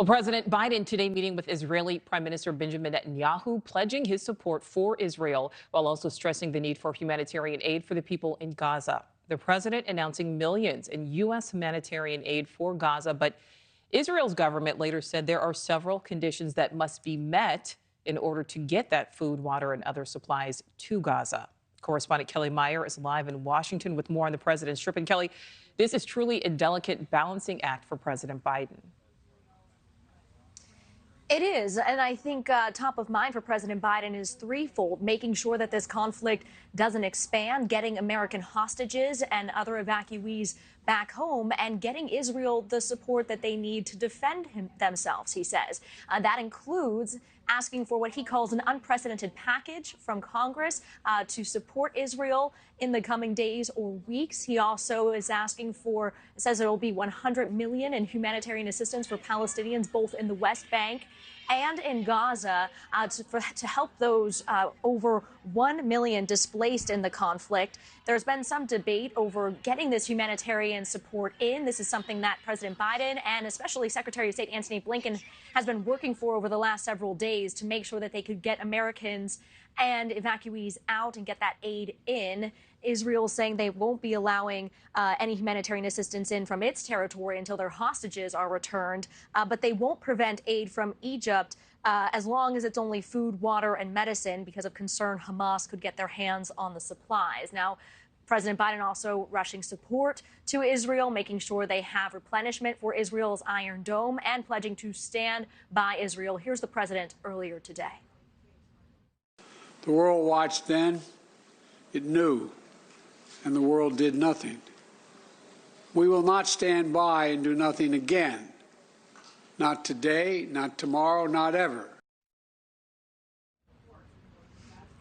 Well, President Biden today meeting with Israeli Prime Minister Benjamin Netanyahu, pledging his support for Israel while also stressing the need for humanitarian aid for the people in Gaza. The president announcing millions in U.S. humanitarian aid for Gaza, but Israel's government later said there are several conditions that must be met in order to get that food, water, and other supplies to Gaza. Correspondent Kelly Meyer is live in Washington with more on the president's trip. And Kelly, this is truly a delicate balancing act for President Biden. It is, and I think top of mind for President Biden is threefold: making sure that this conflict doesn't expand, getting American hostages and other evacuees back home, and getting Israel the support that they need to defend themselves, he says. That includes asking for what he calls an unprecedented package from Congress to support Israel in the coming days or weeks. He also is asking for, says there will be $100 million in humanitarian assistance for Palestinians, both in the West Bank and in Gaza, to help those over 1 million displaced in the conflict. There's been some debate over getting this humanitarian support in. This is something that President Biden and especially Secretary of State Antony Blinken has been working for over the last several days to make sure that they could get Americans and evacuees out and get that aid in. Israel saying they won't be allowing any humanitarian assistance in from its territory until their hostages are returned, but they won't prevent aid from Egypt as long as it's only food, water, and medicine, because of concern Hamas could get their hands on the supplies. Now, President Biden also rushing support to Israel, making sure they have replenishment for Israel's Iron Dome, and pledging to stand by Israel. Here's the president earlier today. The world watched then. It knew. And the world did nothing. We will not stand by and do nothing again. Not today, not tomorrow, not ever.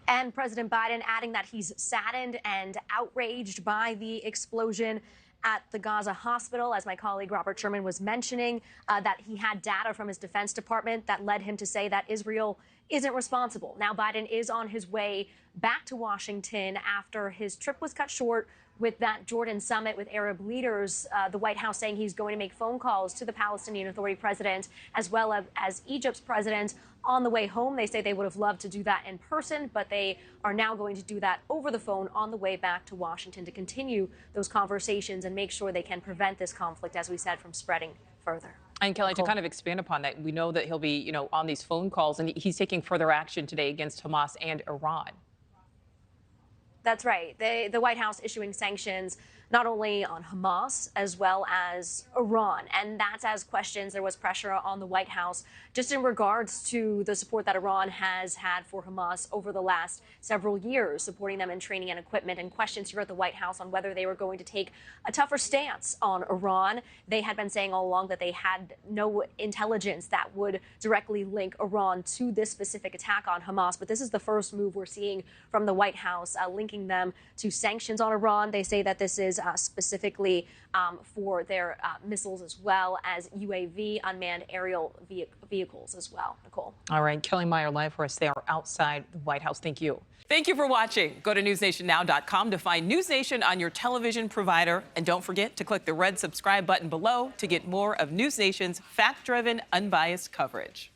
And President Biden adding that he's saddened and outraged by the explosion at the Gaza hospital, as my colleague Robert Sherman was mentioning, that he had data from his Defense Department that led him to say that Israel isn't responsible. Now Biden is on his way back to Washington after his trip was cut short with that Jordan summit with Arab leaders. The White House saying he's going to make phone calls to the Palestinian Authority president as well as Egypt's president on the way home. They say they would have loved to do that in person, but they are now going to do that over the phone on the way back to Washington to continue those conversations and make sure they can prevent this conflict, as we said, from spreading further. And Kelly, to kind of expand upon that, we know that he'll be, on these phone calls, and he's taking further action today against Hamas and Iran. That's right. The White House issuing sanctions not only on Hamas as well as Iran. And that's as questions. There was pressure on the White House just in regards to the support that Iran has had for Hamas over the last several years, supporting them in training and equipment, and questions here at the White House on whether they were going to take a tougher stance on Iran. They had been saying all along that they had no intelligence that would directly link Iran to this specific attack on Hamas. But this is the first move we're seeing from the White House linking them to sanctions on Iran. They say that this is specifically for their missiles as well as UAV, unmanned aerial vehicles as well. Nichole. All right, Kelly Meyer live for us there outside the White House. Thank you. Thank you for watching. Go to newsnationnow.com to find News Nation on your television provider. And don't forget to click the red subscribe button below to get more of News Nation's fact-driven, unbiased coverage.